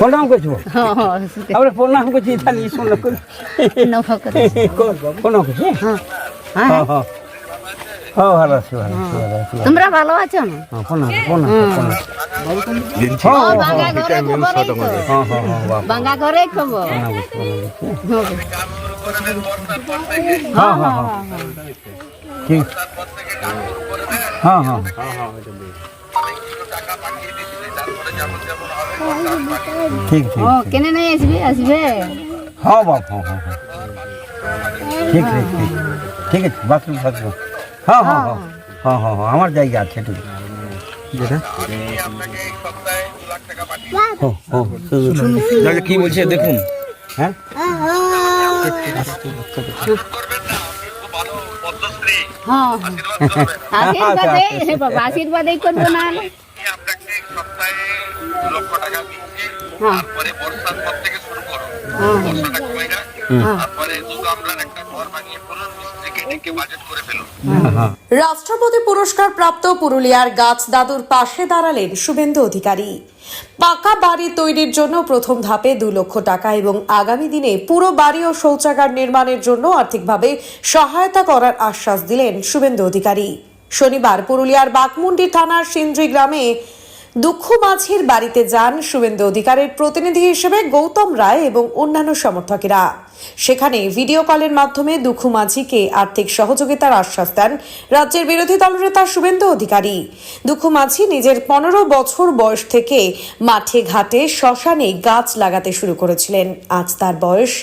প্রণাম করছো আমরা প্রণাম করছি তাহলে শোনো প্রণাম করছি হ্যাঁ হ্যাঁ হ্যাঁ ভালো আছি ভালো আছি ভালো আছি তোমরা ভালো আছো না? প্রণাম প্রণাম প্রণাম বাঙ্গা ঘরে খবর হ্যাঁ হ্যাঁ হ্যাঁ ঠিক হ্যাঁ হ্যাঁ ঠিক ঠিক কেনে নাই আসবে আসবে হ্যাঁ বাপ হ্যাঁ হ্যাঁ হ্যাঁ ঠিক ঠিক ঠিক ঠিক আছে বাথরুম বাথরুম হ্যাঁ হ্যাঁ হ্যাঁ হ্যাঁ হ্যাঁ হ্যাঁ আমার জায়গা আছে ঠিক যেটা কি বলছে দেখুন হ্যাঁ আশীর্বাদ করবো না রাষ্ট্রপতি পুরস্কার প্রাপ্ত পুরুলিয়ার গাছ দাদুর পাশে দাঁড়ালেন শুভেন্দু অধিকারী। পাকা বাড়ি তৈরির জন্য প্রথম ধাপে 2 লক্ষ টাকা এবং আগামী দিনে পুরো বাড়ি ও শৌচাগার নির্মাণের জন্য আর্থিকভাবে সহায়তা করার আশ্বাস দিলেন শুভেন্দু অধিকারী। শনিবার পুরুলিয়ার বাঘমুন্ডি থানার সিন্দ্রি গ্রামে দুঃখু মাঝির বাড়িতে যান শুভেন্দু অধিকারীর প্রতিনিধি হিসেবে গৌতম রায় এবং অন্যান্য সমর্থকেরা। সেখানে ভিডিও কলের মাধ্যমে দুঃখু মাঝিকে আর্থিক সহযোগিতার আশ্বাস দেন রাজ্যের বিরোধী দলনেতা শুভেন্দু অধিকারী। দুঃখু মাঝি নিজের 15 বছর বয়স থেকে মাঠে ঘাটে শ্মশানে গাছ লাগাতে শুরু করেছিলেন। আজ তার বয়স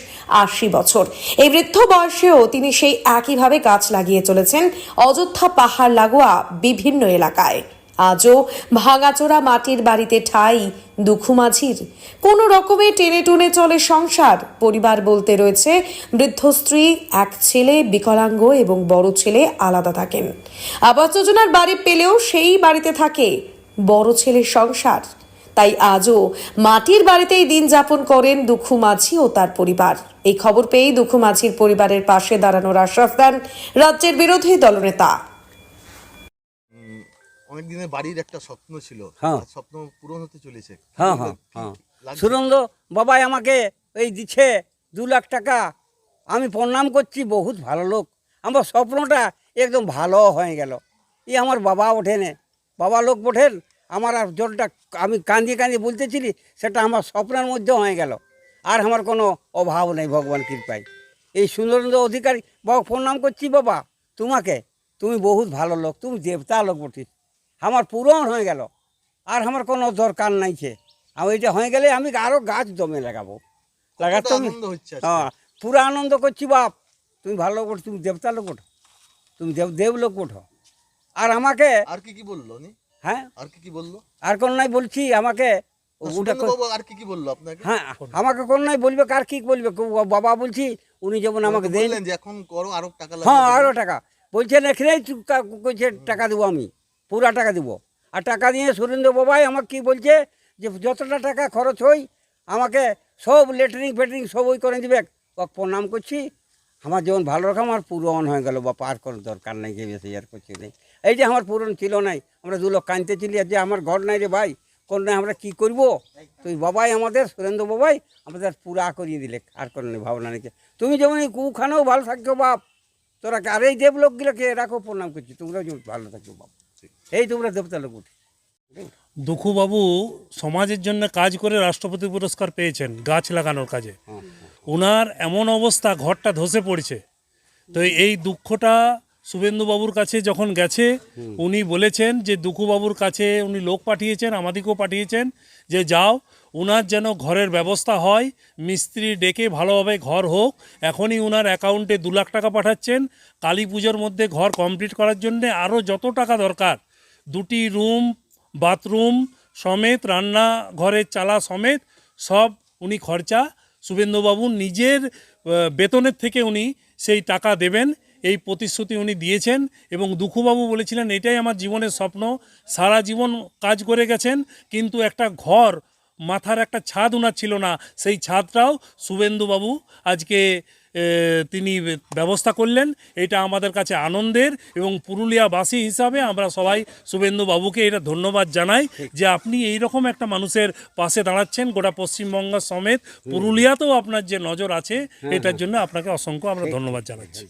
80 বছর। এই বৃদ্ধ বয়সেও তিনি সেই একইভাবে গাছ লাগিয়ে চলেছেন অযোধ্যা পাহাড় লাগোয়া বিভিন্ন এলাকায়। আজও ভাঙাচোরা মাটির বাড়িতে ঠাঁই দুঃখু মাঝির। কোনো রকমে টেনে টুনে চলে সংসার। পরিবার বলতে রয়েছে বৃদ্ধ স্ত্রী, এক ছেলে বিকলাঙ্গ এবং বড় ছেলে আলাদা থাকেন। আবাস যোজনার বাড়ি পেলেও সেই বাড়িতে থাকে বড় ছেলের সংসার। তাই আজও মাটির বাড়িতেই দিন যাপন করেন দুঃখু মাঝি ও তার পরিবার। এই খবর পেয়েই দুঃখু মাঝির পরিবারের পাশে দাঁড়ানোর আশ্বাস দেন রাজ্যের বিরোধী দলনেতা। অনেক দিনের বাড়ির একটা স্বপ্ন ছিল, স্বপ্ন পূরণ হতে চলেছে। হ্যাঁ হ্যাঁ হ্যাঁ সুরেন্দ্র বাবাই আমাকে এই দিচ্ছে 2 লাখ টাকা। আমি প্রণাম করছি, বহুত ভালো লোক। আমার স্বপ্নটা একদম ভালো হয়ে গেল। আমার বাবা ওঠেনে, বাবা লোক ওঠেন। আমার আর জলটা আমি কান্দিয়ে কান্দিয়ে বলতেছিলি, সেটা আমার স্বপ্নের মধ্যে হয়ে গেল। আর আমার কোনো অভাব নেই ভগবান কৃপায়। এই সুরেন্দ্র অধিকারী বাবা প্রণাম করছি। বাবা তোমাকে, তুমি বহুত ভালো লোক, তুমি দেবতা লোক বটিস। আমার পূরণ হয়ে গেল, আর আমার কোনো দরকার নাই। আমি এটা হয়ে গেলে আমি আরও গাছ জমে লাগাবো। লাগাতে হ্যাঁ পুরো আনন্দ করছি। বাপ তুমি ভালো লোক, তুমি দেবতা লোক ওঠো, তুমি দেব লোক ওঠো। আর আমাকে আর কি বললো? হ্যাঁ আর কি বললো? আর কোন নাই বলছি আমাকে আর কি বললো আপনাকে? হ্যাঁ আমাকে কোন নাই বলবে, কার কি বলবে। বাবা বলছি উনি যেমন আমাকে দেন যে এখন করো আরো টাকা, হ্যাঁ আরও টাকা বলছেন, এখানেই টাকা দেবো, আমি পুরা টাকা দেবো। আর টাকা দিয়ে সুরেন্দ্র বাবাই আমাকে কি বলছে যে যতটা টাকা খরচ হই আমাকে সব লেট্রিন ফেটরিং সব ওই করে দিবে। ওকে প্রণাম করছি। আমার যেমন ভালো রকম আমার পূরণ হয়ে গেল। বাবা আর কোনো দরকার নেই, যে বেশি আর কিছু নেই। এই যে আমার পূরণ ছিল নাই, আমরা 2 লোক কাঁদতেছিলি যে আমার ঘর নাই রে ভাই, কোন নাই, আমরা কী করবো? তুই বাবাই আমাদের সুরেন্দ্র বাবাই আমাদের পুরা করিয়ে দিলে, আর কোনো নেই ভাবনা নেই। তুমি যেমন এই কুখানেও ভালো থাকছো বাপ, তোরা আর এই দেব লোকগুলোকে রাখো, প্রণাম করছি। তোমরাও যেমন ভালো থাকছো বাপ, এই তোমরা দেবতা লোক উঠে। দুঃখুবাবু সমাজের জন্য কাজ করে রাষ্ট্রপতি পুরস্কার পেয়েছেন গাছ লাগানোর কাজে। ওনার এমন অবস্থা, ঘরটা ধসে পড়ছে। তো এই দুঃখটা শুভেন্দুবাবুর কাছে যখন গেছে, উনি বলেছেন যে দুঃখুবাবুর কাছে উনি লোক পাঠিয়েছেন, আমাদেরকেও পাঠিয়েছেন যে যাও উনার যেন ঘরের ব্যবস্থা হয়, মিস্ত্রি ডেকে ভালোভাবে ঘর হোক। এখনই উনার অ্যাকাউন্টে 2 লাখ টাকা পাঠাচ্ছেন। কালী পুজোর মধ্যে ঘর কমপ্লিট করার জন্যে আরও যত টাকা দরকার, 2টি রুম, বাথরুম সমেত, রান্না ঘরের চালা সমেত সব উনি খরচা শুভেন্দুবাবু নিজের বেতনের থেকে উনি সেই টাকা দেবেন, এই প্রতিশ্রুতি উনি দিয়েছেন। এবং দুঃখুবাবু বলেছিলেন এটাই আমার জীবনের স্বপ্ন। সারা জীবন কাজ করে গেছেন, কিন্তু একটা ঘর, মাথার একটা ছাদ ওনার ছিল না। সেই ছাদটাও শুভেন্দুবাবু আজকে তিনি ব্যবস্থা করলেন, এটা আমাদের কাছে আনন্দের, এবং পুরুলিয়াবাসী হিসাবে আমরা সবাই শুভেন্দু বাবুকে এটা ধন্যবাদ জানাই যে আপনি এই রকম একটা মানুষের পাশে দাঁড়াচ্ছেন। গোটা পশ্চিমবঙ্গ সমেত পুরুলিয়াতেও আপনার যে নজর আছে, এটার জন্য আপনাকে অসংখ্য আমরা ধন্যবাদ জানাচ্ছি।